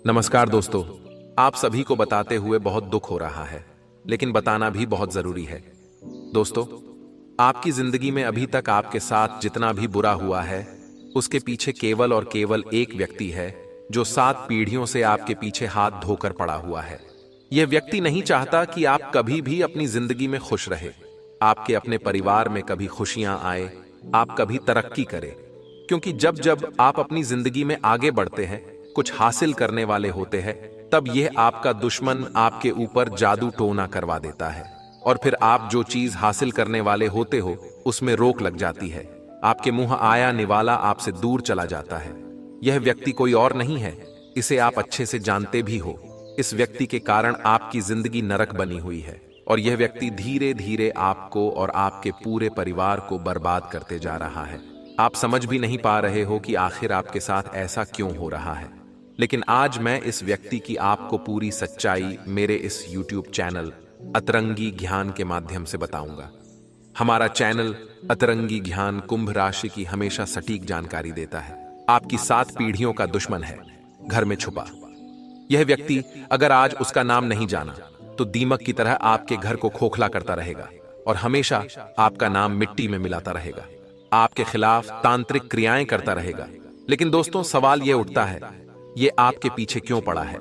नमस्कार दोस्तों। आप सभी को बताते हुए बहुत दुख हो रहा है, लेकिन बताना भी बहुत जरूरी है। दोस्तों, आपकी जिंदगी में अभी तक आपके साथ जितना भी बुरा हुआ है, उसके पीछे केवल और केवल एक व्यक्ति है जो 7 पीढ़ियों से आपके पीछे हाथ धोकर पड़ा हुआ है। यह व्यक्ति नहीं चाहता कि आप कभी भी अपनी जिंदगी में खुश रहे, आपके अपने परिवार में कभी खुशियां आए, आप कभी तरक्की करें। क्योंकि जब जब आप अपनी जिंदगी में आगे बढ़ते हैं, कुछ हासिल करने वाले होते हैं, तब यह आपका दुश्मन आपके ऊपर जादू टोना करवा देता है और फिर आप जो चीज हासिल करने वाले होते हो उसमें रोक लग जाती है। आपके मुंह आया निवाला आपसे दूर चला जाता है। यह व्यक्ति कोई और नहीं है, इसे आप अच्छे से जानते भी हो। इस व्यक्ति के कारण आपकी जिंदगी नरक बनी हुई है और यह व्यक्ति धीरे धीरे आपको और आपके पूरे परिवार को बर्बाद करते जा रहा है। आप समझ भी नहीं पा रहे हो कि आखिर आपके साथ ऐसा क्यों हो रहा है। लेकिन आज मैं इस व्यक्ति की आपको पूरी सच्चाई मेरे इस YouTube चैनल अतरंगी ज्ञान के माध्यम से बताऊंगा। हमारा चैनल अतरंगी ज्ञान कुंभ राशि की हमेशा सटीक जानकारी देता है। आपकी 7 पीढ़ियों का दुश्मन है घर में छुपा। यह व्यक्ति अगर आज उसका नाम नहीं जाना तो दीमक की तरह आपके घर को खोखला करता रहेगा और हमेशा आपका नाम मिट्टी में मिलाता रहेगा, आपके खिलाफ तांत्रिक क्रियाएं करता रहेगा। लेकिन दोस्तों, सवाल यह उठता है, ये आपके पीछे क्यों पड़ा है?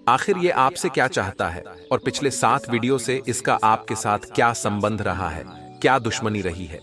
आखिर ये आपसे क्या चाहता है? और पिछले 7 वीडियो से इसका आपके साथ क्या संबंध रहा है, क्या दुश्मनी रही है?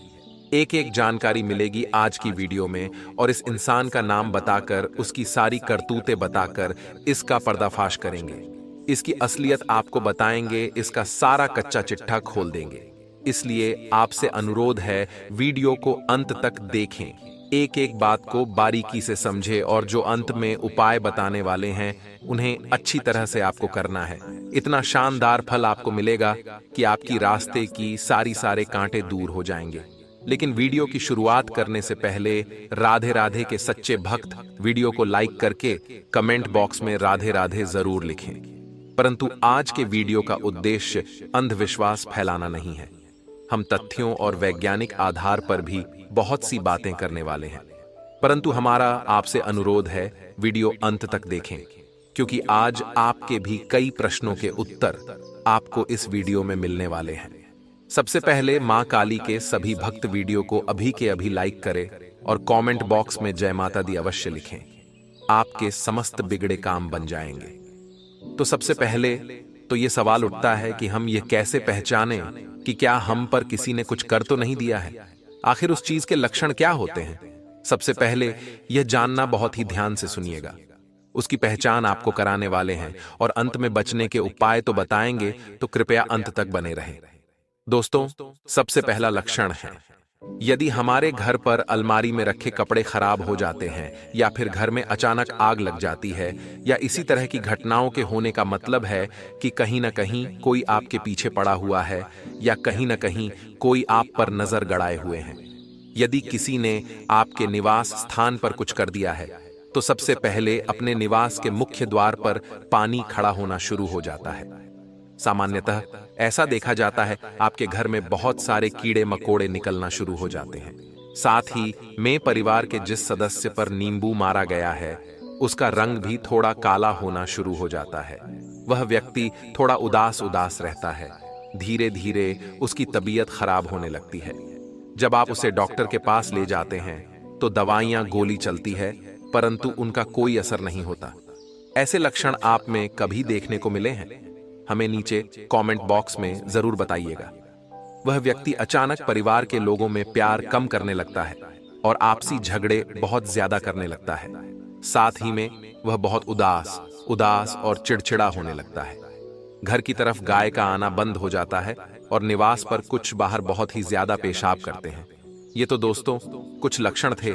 एक एक जानकारी मिलेगी आज की वीडियो में और इस इंसान का नाम बताकर, उसकी सारी करतूतें बताकर इसका पर्दाफाश करेंगे। इसकी असलियत आपको बताएंगे, इसका सारा कच्चा चिट्ठा खोल देंगे। इसलिए आपसे अनुरोध है, वीडियो को अंत तक देखें, एक एक बात को बारीकी से समझे और जो अंत में उपाय बताने वाले हैं उन्हें अच्छी तरह से आपको करना है। इतना शानदार फल आपको मिलेगा कि आपकी रास्ते की सारे कांटे दूर हो जाएंगे। लेकिन वीडियो की शुरुआत करने से पहले राधे राधे के सच्चे भक्त वीडियो को लाइक करके कमेंट बॉक्स में राधे राधे जरूर लिखें। परंतु आज के वीडियो का उद्देश्य अंधविश्वास फैलाना नहीं है। हम तथ्यों और वैज्ञानिक आधार पर भी बहुत सी बातें करने वाले हैं। परंतु हमारा आपसे अनुरोध है, वीडियो अंत तक देखें, क्योंकि आज आपके भी कई प्रश्नों के उत्तर आपको इस वीडियो में मिलने वाले हैं। सबसे पहले मां काली के सभी भक्त वीडियो को अभी के अभी लाइक करें और कमेंट बॉक्स में जय माता दी अवश्य लिखें। आपके समस्त बिगड़े काम बन जाएंगे। तो सबसे पहले तो ये सवाल उठता है कि हम ये कैसे पहचानें कि क्या हम पर किसी ने कुछ कर तो नहीं दिया है? आखिर उस चीज के लक्षण क्या होते हैं? सबसे पहले यह जानना बहुत ही ध्यान से सुनिएगा। उसकी पहचान आपको कराने वाले हैं और अंत में बचने के उपाय तो बताएंगे, तो कृपया अंत तक बने रहें। दोस्तों, सबसे पहला लक्षण है, यदि हमारे घर पर अलमारी में रखे कपड़े खराब हो जाते हैं या फिर घर में अचानक आग लग जाती है या इसी तरह की घटनाओं के होने का मतलब है कि कहीं ना कहीं कोई आपके पीछे पड़ा हुआ है या कहीं ना कहीं कोई आप पर नजर गड़ाए हुए हैं। यदि किसी ने आपके निवास स्थान पर कुछ कर दिया है तो सबसे पहले अपने निवास के मुख्य द्वार पर पानी खड़ा होना शुरू हो जाता है। सामान्यतः ऐसा देखा जाता है आपके घर में बहुत सारे कीड़े मकोड़े निकलना शुरू हो जाते हैं। साथ ही में परिवार के जिस सदस्य पर नींबू मारा गया है उसका रंग भी थोड़ा काला होना शुरू हो जाता है। वह व्यक्ति थोड़ा उदास उदास रहता है। धीरे धीरे उसकी तबीयत खराब होने लगती है। जब आप उसे डॉक्टर के पास ले जाते हैं तो दवाइयां गोली चलती है, परंतु उनका कोई असर नहीं होता। ऐसे लक्षण आप में कभी देखने को मिले हैं? हमें नीचे कमेंट बॉक्स में जरूर बताइएगा। वह व्यक्ति अचानक परिवार के लोगों में प्यार कम करने लगता है और आपसी झगड़े बहुत ज्यादा करने लगता है। साथ ही में वह बहुत उदास और चिड़चिड़ा होने लगता है। घर की तरफ गाय का आना बंद हो जाता है और निवास पर कुछ बाहर बहुत ही ज्यादा पेशाब करते हैं। ये तो दोस्तों कुछ लक्षण थे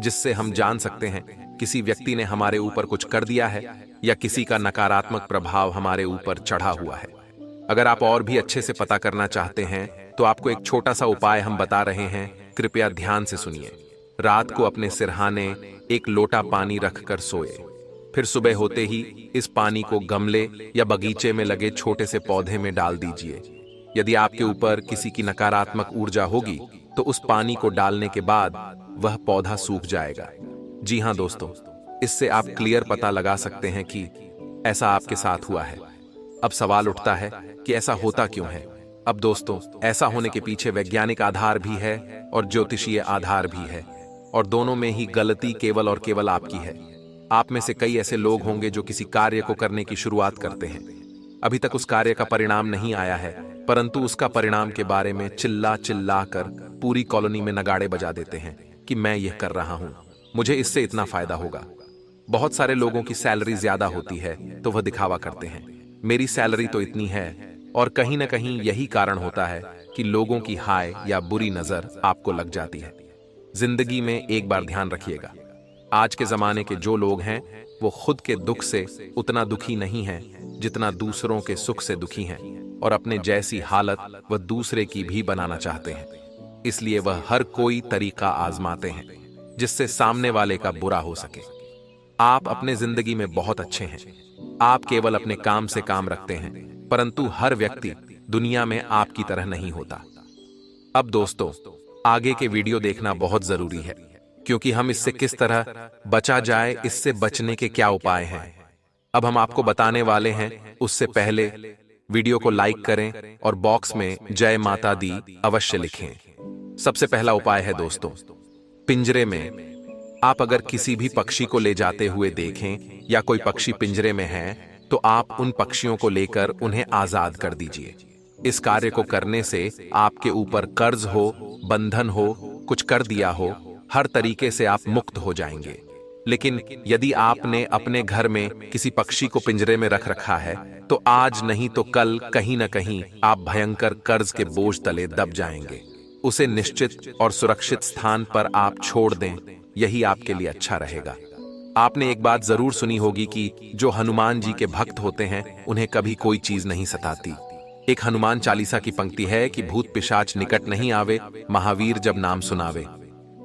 जिससे हम जान सकते हैं किसी व्यक्ति ने हमारे ऊपर कुछ कर दिया है या किसी का नकारात्मक प्रभाव हमारे ऊपर चढ़ा हुआ है। अगर आप और भी अच्छे से पता करना चाहते हैं तो आपको एक छोटा सा उपाय हम बता रहे हैं, कृपया ध्यान से सुनिए। रात को अपने सिरहाने एक लोटा पानी रखकर सोए, फिर सुबह होते ही इस पानी को गमले या बगीचे में लगे छोटे से पौधे में डाल दीजिए। यदि आपके ऊपर किसी की नकारात्मक ऊर्जा होगी तो उस पानी को डालने के बाद वह पौधा सूख जाएगा। जी हां दोस्तों, इससे आप क्लियर पता लगा सकते हैं कि ऐसा आपके साथ हुआ है। अब सवाल उठता है कि ऐसा होता क्यों है। अब दोस्तों, ऐसा होने के पीछे वैज्ञानिक आधार भी है और ज्योतिषीय आधार भी है, और दोनों में ही गलती केवल और केवल आपकी है। आप में से कई ऐसे लोग होंगे जो किसी कार्य को करने की शुरुआत करते हैं। अभी तक उस कार्य का परिणाम नहीं आया है, परंतु उसका परिणाम के बारे में चिल्ला चिल्ला कर पूरी कॉलोनी में नगाड़े बजा देते हैं कि मैं यह कर रहा हूं, मुझे इससे इतना फायदा होगा। बहुत सारे लोगों की सैलरी ज्यादा होती है तो वह दिखावा करते हैं, मेरी सैलरी तो इतनी है, और कहीं ना कहीं यही कारण होता है कि लोगों की हाय या बुरी नजर आपको लग जाती है। जिंदगी में एक बार ध्यान रखिएगा, आज के जमाने के जो लोग हैं वो खुद के दुख से उतना दुखी नहीं हैं जितना दूसरों के सुख से दुखी हैं, और अपने जैसी हालत वह दूसरे की भी बनाना चाहते हैं। इसलिए वह हर कोई तरीका आजमाते हैं जिससे सामने वाले का बुरा हो सके। आप अपने जिंदगी में बहुत अच्छे हैं, आप केवल अपने काम से काम रखते हैं, परंतु हर व्यक्ति दुनिया में आपकी तरह नहीं होता। अब दोस्तों, आगे के वीडियो देखना बहुत जरूरी है, क्योंकि हम इससे किस तरह बचा जाए, इससे बचने के क्या उपाय हैं, अब हम आपको बताने वाले हैं। उससे पहले वीडियो को लाइक करें और बॉक्स में जय माता दी अवश्य लिखें। सबसे पहला उपाय है दोस्तों, पिंजरे में आप अगर किसी भी पक्षी को ले जाते हुए देखें या कोई पक्षी पिंजरे में है तो आप उन पक्षियों को लेकर उन्हें आजाद कर दीजिए। इस कार्य को करने से आपके ऊपर कर्ज हो, बंधन हो, कुछ कर दिया हो, हर तरीके से आप मुक्त हो जाएंगे। लेकिन यदि आपने अपने घर में किसी पक्षी को पिंजरे में रख रखा है तो आज नहीं तो कल कहीं ना कहीं आप भयंकर कर्ज के बोझ तले दब जाएंगे। उसे निश्चित और सुरक्षित स्थान पर आप छोड़ दें, यही आपके लिए अच्छा रहेगा। आपने एक बात जरूर सुनी होगी कि जो हनुमान जी के भक्त होते हैं उन्हें कभी कोई चीज नहीं सताती। एक हनुमान चालीसा की पंक्ति है कि भूत पिशाच निकट नहीं आवे, महावीर जब नाम सुनावे।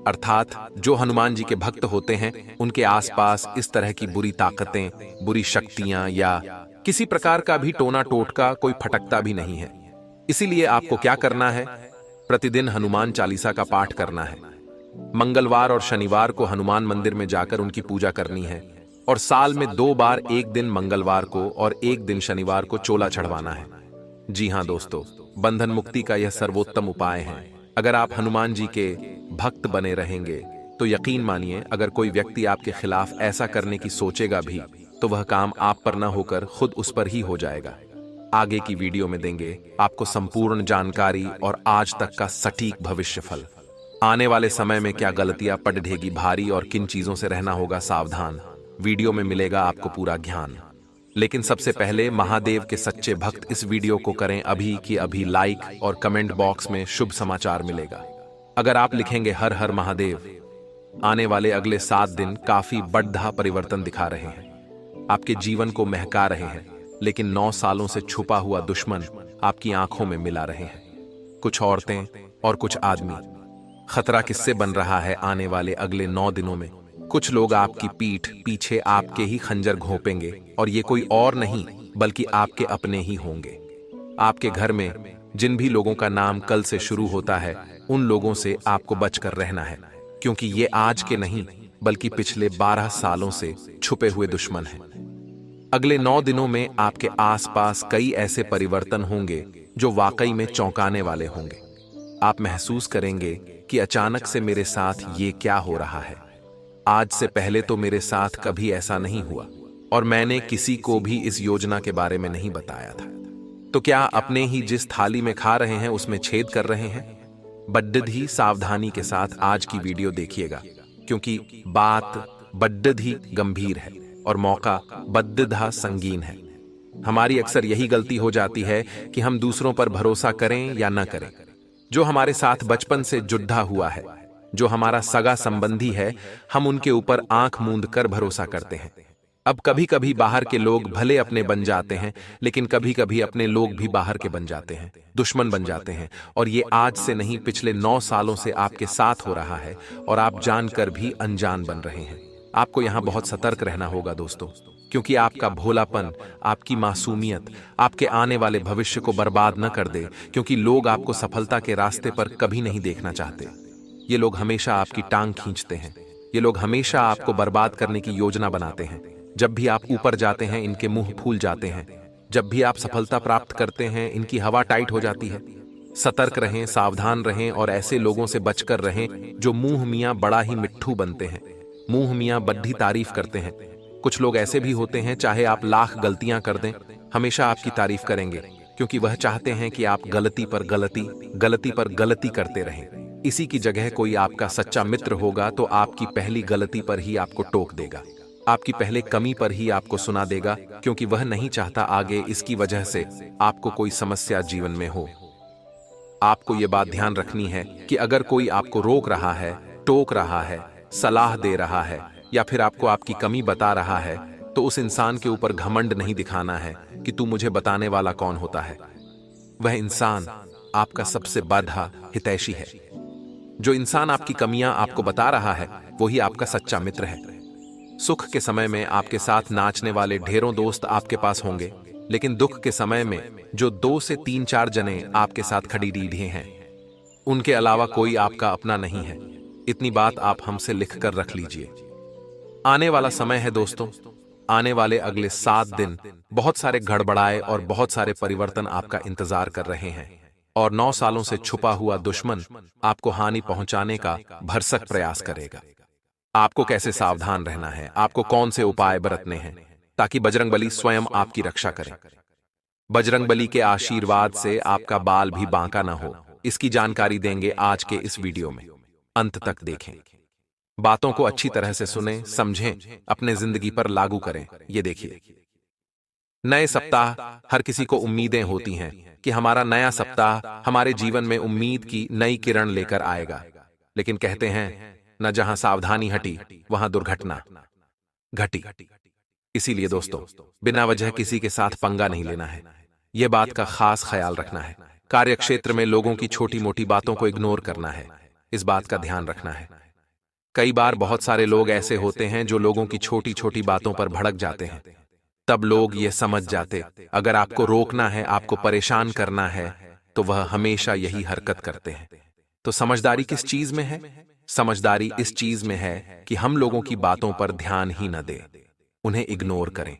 अर्थात जो हनुमान जी के भक्त होते हैं उनके आसपास इस तरह की बुरी ताकतें, बुरी शक्तियां या किसी प्रकार का भी टोना टोटका कोई फटकता भी नहीं है। इसीलिए आपको क्या करना है, प्रतिदिन हनुमान चालीसा का पाठ करना है। मंगलवार और शनिवार को हनुमान मंदिर में जाकर उनकी पूजा करनी है, और साल में 2 बार, एक दिन मंगलवार को और एक दिन शनिवार को चोला चढ़वाना है। जी हां दोस्तों, बंधन मुक्ति का यह सर्वोत्तम उपाय है। अगर आप हनुमान जी के भक्त बने रहेंगे तो यकीन मानिए, अगर कोई व्यक्ति आपके खिलाफ ऐसा करने की सोचेगा भी तो वह काम आप पर न होकर खुद उस पर ही हो जाएगा। आगे की वीडियो में देंगे आपको संपूर्ण जानकारी और आज तक का सटीक भविष्यफल। आने वाले समय में क्या गलतियां पड़ ढेगी भारी और किन चीजों से रहना होगा सावधान, वीडियो में मिलेगा आपको पूरा ज्ञान। लेकिन सबसे पहले महादेव के सच्चे भक्त इस वीडियो को करें अभी की अभी लाइक, और कमेंट बॉक्स में शुभ समाचार मिलेगा। अगर आप लिखेंगे हर हर महादेव, आने वाले अगले 7 दिन काफी बड़ा परिवर्तन दिखा रहे हैं, आपके जीवन को महका रहे हैं, लेकिन 9 सालों से छुपा हुआ दुश्मन आपकी आंखों में मिला रहे हैं। कुछ औरतें और कुछ आदमी। खतरा किससे बन रहा है आने वाले अगले 9 दिनों में? कुछ लोग आपकी पीठ पीछे आपके ही खंजर घोंपेंगे, और ये कोई और नहीं बल्कि आपके अपने ही होंगे। आपके घर में जिन भी लोगों का नाम कल से शुरू होता है उन लोगों से आपको बचकर रहना है, क्योंकि ये आज के नहीं बल्कि पिछले 12 सालों से छुपे हुए दुश्मन हैं। अगले 9 दिनों में आपके आसपास कई ऐसे परिवर्तन होंगे जो वाकई में चौंकाने वाले होंगे। आप महसूस करेंगे कि अचानक से मेरे साथ ये क्या हो रहा है। आज से पहले तो मेरे साथ कभी ऐसा नहीं हुआ, और मैंने किसी को भी इस योजना के बारे में नहीं बताया था। तो क्या अपने ही जिस थाली में खा रहे हैं उसमें छेद कर रहे हैं? बड्ड ही सावधानी के साथ आज की वीडियो देखिएगा, क्योंकि बात बड्ड ही गंभीर है और मौका बद्दधा संगीन है। हमारी अक्सर यही गलती हो जाती है कि हम दूसरों पर भरोसा करें या न करें। जो हमारे साथ बचपन से जुड़ा हुआ है, जो हमारा सगा संबंधी है, हम उनके ऊपर आंख मूंद कर भरोसा करते हैं। अब कभी कभी बाहर के लोग भले अपने बन जाते हैं, लेकिन कभी कभी अपने लोग भी बाहर के बन जाते हैं, दुश्मन बन जाते हैं। और ये आज से नहीं पिछले 9 सालों से आपके साथ हो रहा है, और आप जानकर भी अनजान बन रहे हैं। आपको यहाँ बहुत सतर्क रहना होगा दोस्तों, क्योंकि आपका भोलापन, आपकी मासूमियत आपके आने वाले भविष्य को बर्बाद न कर दे, क्योंकि लोग आपको सफलता के रास्ते पर कभी नहीं देखना चाहते। ये लोग हमेशा आपकी टांग खींचते हैं, ये लोग हमेशा आपको बर्बाद करने की योजना बनाते हैं। जब भी आप ऊपर जाते हैं इनके मुंह फूल जाते हैं। जब भी आप सफलता प्राप्त करते हैं इनकी हवा टाइट हो जाती है। सतर्क रहें, सावधान रहें और ऐसे लोगों से बचकर रहें जो मुंह मियाँ बड़ा ही मिट्ठू बनते हैं, मुंह मियाँ बड्ढी तारीफ करते हैं। कुछ लोग ऐसे भी होते हैं, चाहे आप लाख गलतियां कर दें, हमेशा आपकी तारीफ करेंगे, क्योंकि वह चाहते हैं कि आप गलती पर गलती, गलती पर गलती करते रहें। इसी की जगह कोई आपका सच्चा मित्र होगा तो आपकी पहली गलती पर ही आपको टोक देगा, आपकी पहले कमी पर ही आपको सुना देगा, क्योंकि वह नहीं चाहता आगे इसकी वजह से आपको कोई समस्या जीवन में हो। आपको यह बात ध्यान रखनी है कि अगर कोई आपको रोक रहा है, टोक रहा है, सलाह दे रहा है या फिर आपको आपकी कमी बता रहा है, तो उस इंसान के ऊपर घमंड नहीं दिखाना है कि तू मुझे बताने वाला कौन होता है। वह इंसान आपका सबसे बाधा हितैषी है। जो इंसान आपकी कमियां आपको बता रहा है वही आपका सच्चा मित्र है। सुख के समय में आपके साथ नाचने वाले ढेरों दोस्त आपके पास होंगे, लेकिन दुख के समय में जो 2 से 3-4 जने आपके साथ खड़ी रीढ़े हैं, उनके अलावा कोई आपका अपना नहीं है। इतनी बात आप हमसे लिखकर रख लीजिए। आने वाला समय है दोस्तों, आने वाले अगले 7 दिन बहुत सारे गड़बड़ाए और बहुत सारे परिवर्तन आपका इंतजार कर रहे हैं, और 9 सालों से छुपा हुआ दुश्मन आपको हानि पहुंचाने का भरसक प्रयास करेगा। आपको कैसे सावधान रहना है, आपको कौन से उपाय बरतने हैं ताकि बजरंगबली स्वयं आपकी रक्षा करें। बजरंगबली के आशीर्वाद से आपका बाल भी बांका ना हो, इसकी जानकारी देंगे आज के इस वीडियो में। अंत तक देखें, बातों को अच्छी तरह से सुनें, समझें, अपने जिंदगी पर लागू करें। ये देखिए, नए सप्ताह हर किसी को उम्मीदें होती हैं कि हमारा नया सप्ताह हमारे जीवन में उम्मीद की नई किरण लेकर आएगा, लेकिन कहते हैं न जहां सावधानी हटी वहां दुर्घटना घटी। इसीलिए दोस्तों, बिना वजह किसी के साथ पंगा नहीं लेना है। यह बात का खास ख्याल रखना है। कार्यक्षेत्र में लोगों की छोटी मोटी बातों को इग्नोर करना है, इस बात का ध्यान रखना है। कई बार बहुत सारे लोग ऐसे होते हैं जो लोगों की छोटी छोटी बातों पर भड़क जाते हैं। तब लोग ये समझ जाते अगर आपको रोकना है, आपको परेशान करना है, तो वह हमेशा यही हरकत करते हैं। तो समझदारी किस चीज में है? समझदारी इस चीज में है कि हम लोगों की बातों पर ध्यान ही न दें, उन्हें इग्नोर करें।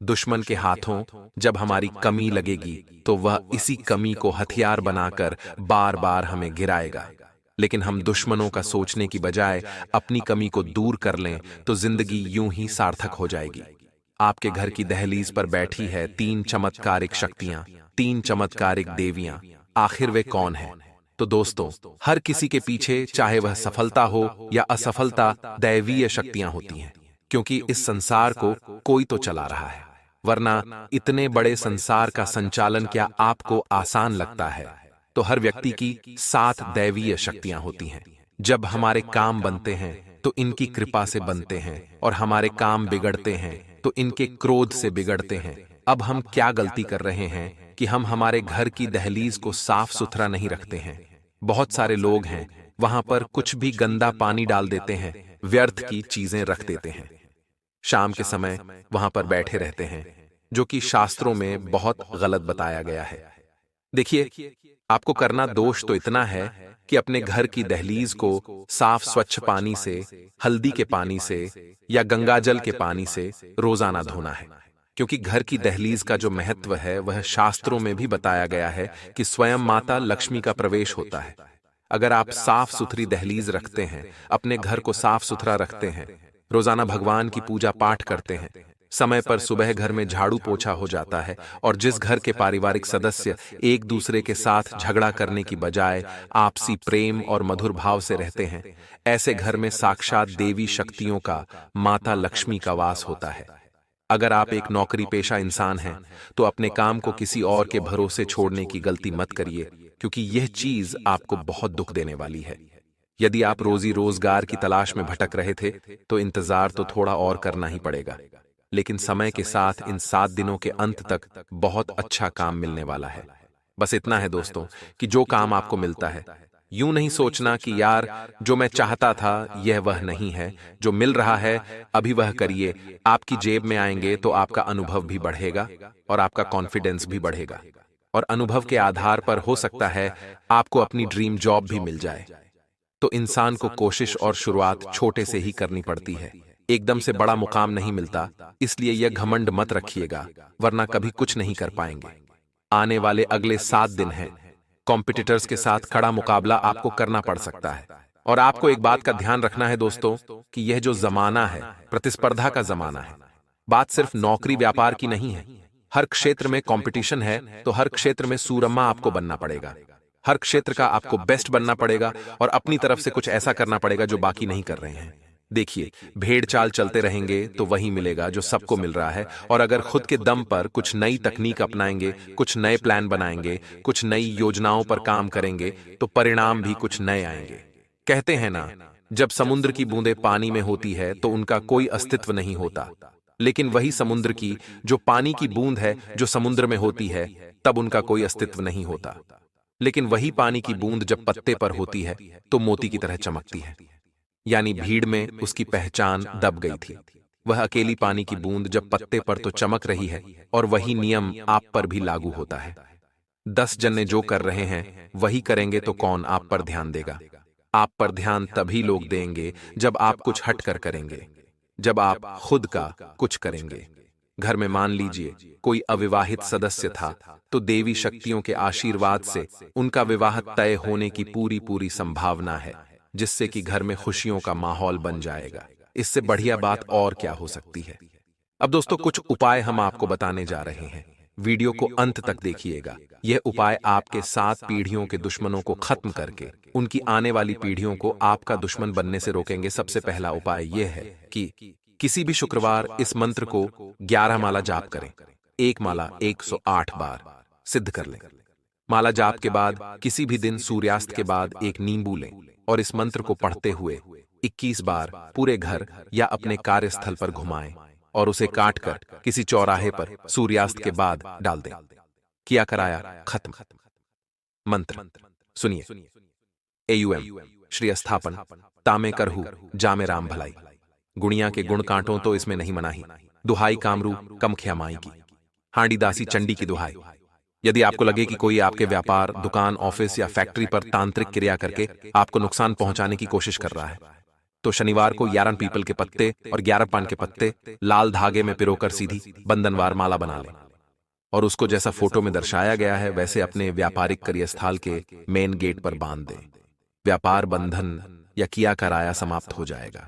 दुश्मन के हाथों जब हमारी कमी लगेगी तो वह इसी कमी को हथियार बनाकर बार बार हमें गिराएगा, लेकिन हम दुश्मनों का सोचने की बजाय अपनी कमी को दूर कर लें तो जिंदगी यूं ही सार्थक हो जाएगी। आपके घर की दहलीज पर बैठी है 3 चमत्कारिक शक्तियां, 3 चमत्कारिक देवियां। आखिर वे कौन हैं? तो दोस्तों, हर किसी के पीछे, चाहे वह सफलता हो या असफलता, दैवीय शक्तियां होती हैं, क्योंकि इस संसार को कोई तो चला रहा है, वरना इतने बड़े संसार का संचालन क्या आपको आसान लगता है? तो हर व्यक्ति की 7 दैवीय शक्तियां होती हैं। जब हमारे काम बनते हैं तो इनकी कृपा से बनते हैं, और हमारे काम बिगड़ते हैं तो इनके क्रोध से बिगड़ते हैं। अब हम क्या गलती कर रहे हैं कि हम हमारे घर की दहलीज को साफ सुथरा नहीं रखते हैं। बहुत सारे लोग हैं, वहां पर कुछ भी गंदा पानी डाल देते हैं, व्यर्थ की चीजें रख देते हैं, शाम के समय वहां पर बैठे रहते हैं, जो कि शास्त्रों में बहुत गलत बताया गया है। देखिए, आपको करना दोष तो इतना है कि अपने घर की दहलीज को साफ स्वच्छ पानी से, हल्दी के पानी से या गंगाजल के पानी से रोजाना धोना है, क्योंकि घर की दहलीज का जो महत्व है वह शास्त्रों में भी बताया गया है कि स्वयं माता लक्ष्मी का प्रवेश होता है। अगर आप साफ सुथरी दहलीज रखते हैं, अपने घर को साफ सुथरा रखते हैं, रोजाना भगवान की पूजा पाठ करते हैं, समय पर सुबह घर में झाड़ू पोछा हो जाता है, और जिस घर के पारिवारिक सदस्य एक दूसरे के साथ झगड़ा करने की बजाय आपसी प्रेम और मधुर भाव से रहते हैं, ऐसे घर में साक्षात देवी शक्तियों का, माता लक्ष्मी का वास होता है। अगर आप एक नौकरी पेशा इंसान हैं तो अपने काम को किसी और के भरोसे छोड़ने की गलती मत करिए, क्योंकि यह चीज आपको बहुत दुख देने वाली है। यदि आप रोजी रोजगार की तलाश में भटक रहे थे तो इंतजार तो थोड़ा और करना ही पड़ेगा, लेकिन समय के साथ इन 7 दिनों के अंत तक बहुत अच्छा काम मिलने वाला है। बस इतना है दोस्तों कि जो काम आपको मिलता है, यूं नहीं सोचना कि यार जो मैं चाहता था यह वह नहीं है, जो मिल रहा है अभी वह करिए। आपकी जेब में आएंगे तो आपका अनुभव भी बढ़ेगा और आपका कॉन्फिडेंस भी बढ़ेगा, और अनुभव के आधार पर हो सकता है आपको अपनी ड्रीम जॉब भी मिल जाए। तो इंसान को कोशिश और शुरुआत छोटे से ही करनी पड़ती है। एकदम से बड़ा मुकाम नहीं मिलता, इसलिए यह घमंड मत रखिएगा, वरना कभी कुछ नहीं कर पाएंगे। आने वाले अगले 7 दिन हैं। कॉम्पिटिटर्स के साथ कड़ा मुकाबला आपको करना पड़ सकता है। और आपको एक बात का ध्यान रखना है दोस्तों, कि यह जो जमाना है, प्रतिस्पर्धा का जमाना है। बात सिर्फ नौकरी व्यापार की नहीं है। हर क्षेत्र में कंपटीशन है, तो हर क्षेत्र में सूरमा आपको बनना पड़ेगा। हर क्षेत्र का आपको बेस्ट बनना पड़ेगा और अपनी तरफ से कुछ ऐसा करना पड़ेगा जो बाकी नहीं कर रहे हैं। देखिए, भेड़ चाल चलते रहेंगे तो वही मिलेगा जो सबको मिल रहा है, और अगर खुद के दम पर कुछ नई तकनीक अपनाएंगे, कुछ नए प्लान बनाएंगे, कुछ नई योजनाओं पर काम करेंगे, तो परिणाम भी कुछ नए आएंगे। कहते हैं ना, जब समुद्र की बूंदें पानी में होती है तो उनका कोई अस्तित्व नहीं होता, लेकिन वही समुद्र की जो पानी की बूंद है जो समुद्र में होती है, तब उनका कोई अस्तित्व नहीं होता। लेकिन वही पानी की बूंद जब पत्ते पर होती है तो मोती की तरह चमकती है। यानी भीड़ में उसकी पहचान दब गई थी। वह अकेली पानी की बूंद जब पत्ते पर तो चमक रही है, और वही नियम आप पर भी लागू होता है। 10 जने जो कर रहे हैं वही करेंगे तो कौन आप पर ध्यान देगा? आप पर ध्यान तभी लोग देंगे जब आप कुछ हटकर करेंगे, जब आप खुद का कुछ करेंगे। घर में मान लीजिए कोई अविवाहित सदस्य था, तो देवी शक्तियों के आशीर्वाद से उनका विवाह तय होने की पूरी संभावना है, जिससे कि घर में खुशियों का माहौल बन जाएगा। इससे बढ़िया बात और क्या हो सकती है? अब दोस्तों, कुछ उपाय हम आपको बताने जा रहे हैं। वीडियो को अंत तक देखिएगा। यह उपाय आपके 7 पीढ़ियों के दुश्मनों को खत्म करके उनकी आने वाली पीढ़ियों को आपका दुश्मन बनने से रोकेंगे। सबसे पहला उपाय यह है कि किसी भी शुक्रवार इस मंत्र को 11 माला जाप करें। एक माला 108 बार सिद्ध कर लें। माला जाप के बाद किसी भी दिन सूर्यास्त के बाद एक नींबू लें और इस मंत्र को पढ़ते हुए 21 बार पूरे घर या अपने कार्यस्थल पर घुमाएं और उसे काटकर किसी चौराहे पर सूर्यास्त के बाद डाल दें। किया कराया खत्म। मंत्र सुनिए। एयूएम श्री स्थापन तामे करहु जामे राम भलाई। गुणिया के गुण कांटों तो इसमें नहीं मनाही। दुहाई कामरू कमख्या माई की। हांडी दासी चंडी की दुहाई। यदि आपको लगे कि कोई आपके व्यापार, दुकान, ऑफिस या फैक्ट्री पर तांत्रिक क्रिया करके आपको नुकसान पहुंचाने की कोशिश कर रहा है, तो शनिवार को 11 पीपल के पत्ते और 11 पान के पत्ते लाल धागे में पिरोकर सीधी बंधनवार माला बना लें और उसको जैसा फोटो में दर्शाया गया है वैसे अपने व्यापारिक कार्यस्थल के मेन गेट पर बांध दें। व्यापार बंधन या किया कराया समाप्त हो जाएगा।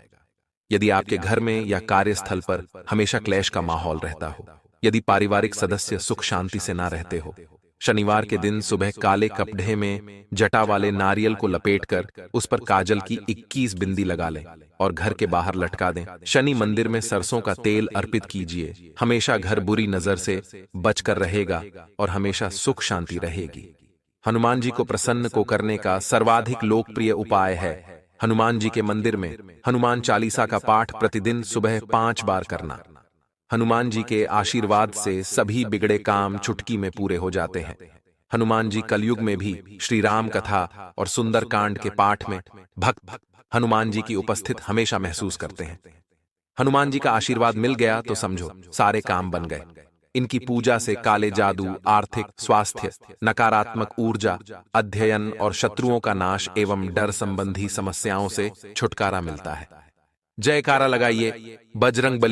यदि आपके घर में या कार्यस्थल पर हमेशा क्लेश का माहौल रहता हो, यदि पारिवारिक सदस्य सुख शांति से ना रहते हो, शनिवार के दिन सुबह काले कपड़े में जटा वाले नारियल को लपेटकर उस पर काजल की 21 बिंदी लगा लें और घर के बाहर लटका दें। शनि मंदिर में सरसों का तेल अर्पित कीजिए। हमेशा घर बुरी नजर से बचकर रहेगा और हमेशा सुख शांति रहेगी। हनुमान जी को प्रसन्न को करने का सर्वाधिक लोकप्रिय उपाय है हनुमान जी के मंदिर में हनुमान चालीसा का पाठ प्रतिदिन सुबह 5 बार करना। हनुमान जी के आशीर्वाद से सभी बिगड़े काम चुटकी में पूरे हो जाते हैं। हनुमान जी कलयुग में भी श्री राम कथा और सुंदर कांड के पाठ में भक्त हनुमान जी की उपस्थित हमेशा महसूस करते हैं। हनुमान जी का आशीर्वाद मिल गया तो समझो सारे काम बन गए। इनकी पूजा से काले जादू, आर्थिक, स्वास्थ्य, नकारात्मक ऊर्जा, अध्ययन और शत्रुओं का नाश एवं डर संबंधी समस्याओं से छुटकारा मिलता है। जयकारा लगाइए बजरंग बली।